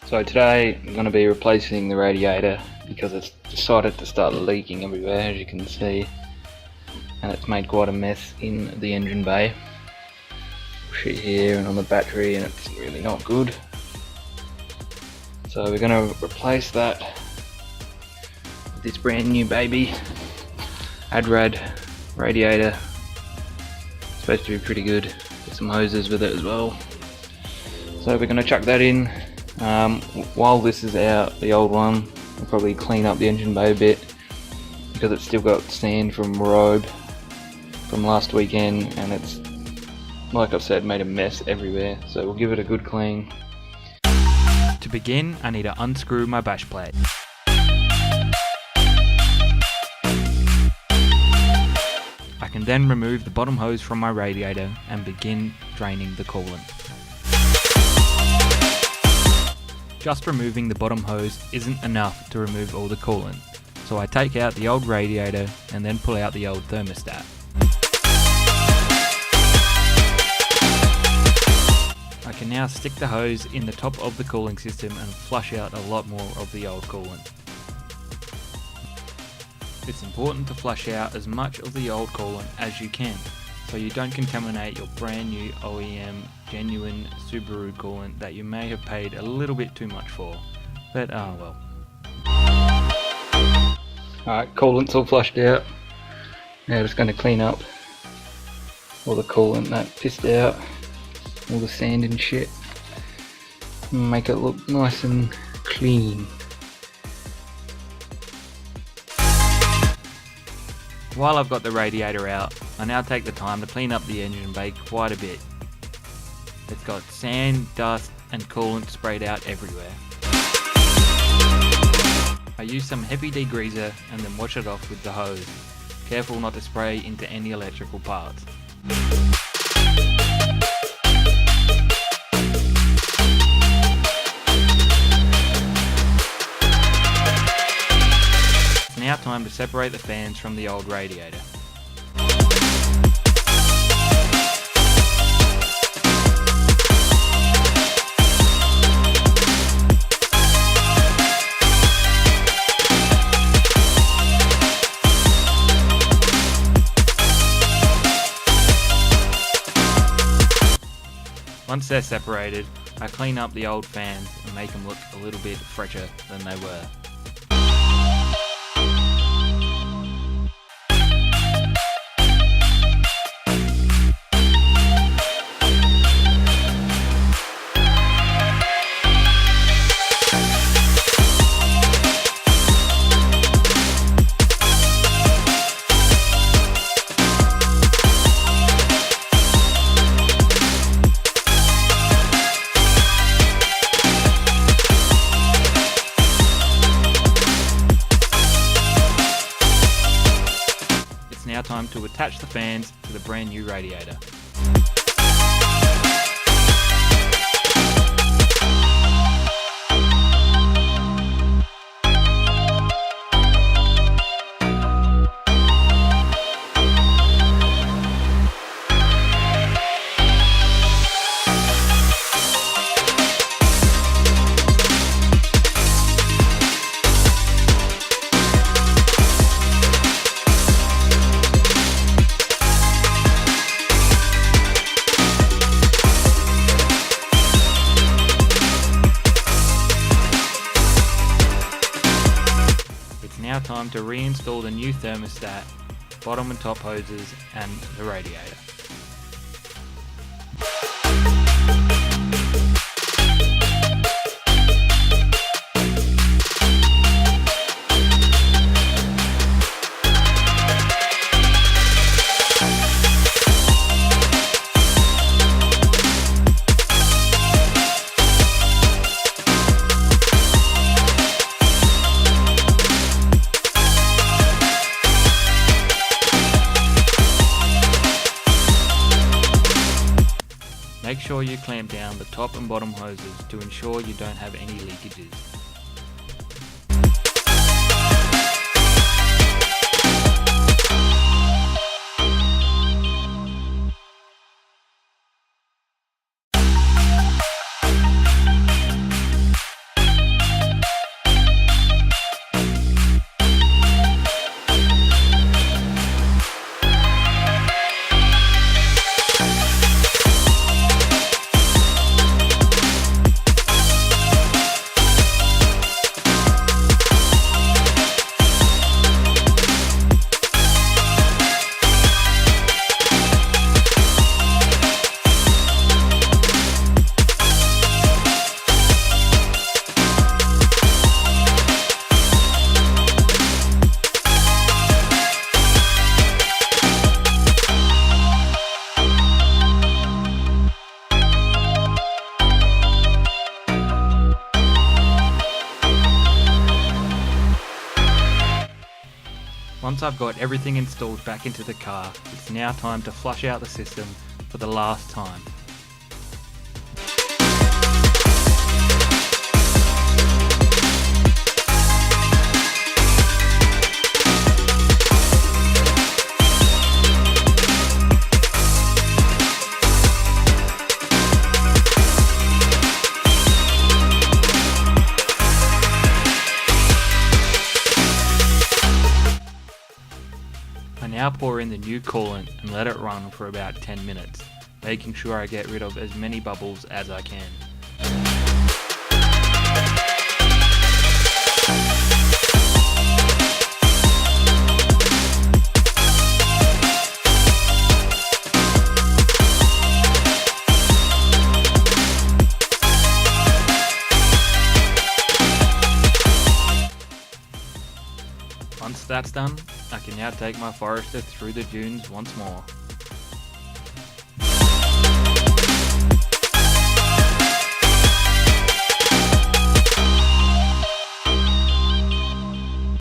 So today I'm going to be replacing the radiator because it's decided to start leaking everywhere, as you can see, and it's made quite a mess in the engine bay. Shit here and on the battery, and it's really not good. So we're going to replace that with this brand new baby Adrad radiator. It's supposed to be pretty good. Get some hoses with it as well. So we're going to chuck that in. While this is out, the old one, we'll probably clean up the engine bay a bit because it's still got sand from Robe from last weekend, and it's, like I've said, made a mess everywhere. So we'll give it a good clean. To begin, I need to unscrew my bash plate. I can then remove the bottom hose from my radiator and begin draining the coolant. Just removing the bottom hose isn't enough to remove all the coolant, so I take out the old radiator and then pull out the old thermostat. I can now stick the hose in the top of the cooling system and flush out a lot more of the old coolant. It's important to flush out as much of the old coolant as you can, so you don't contaminate your brand new OEM genuine Subaru coolant that you may have paid a little bit too much for, but well. Alright, coolant's all flushed out. Now just going to clean up all the coolant that pissed out, all the sand and shit, and make it look nice and clean. While I've got the radiator out, I now take the time to clean up the engine bay quite a bit. It's got sand, dust and coolant sprayed out everywhere. I use some heavy degreaser and then wash it off with the hose. Careful not to spray into any electrical parts. It's now time to separate the fans from the old radiator. Once they're separated, I clean up the old fans and make them look a little bit fresher than they were. Now time to attach the fans to the brand new radiator. Now time to reinstall the new thermostat, bottom and top hoses and the radiator. Make sure you clamp down the top and bottom hoses to ensure you don't have any leakages. Once I've got everything installed back into the car, it's now time to flush out the system for the last time. I now pour in the new coolant and let it run for about 10 minutes, making sure I get rid of as many bubbles as I can. Once that's done, I can now take my Forester through the dunes once more.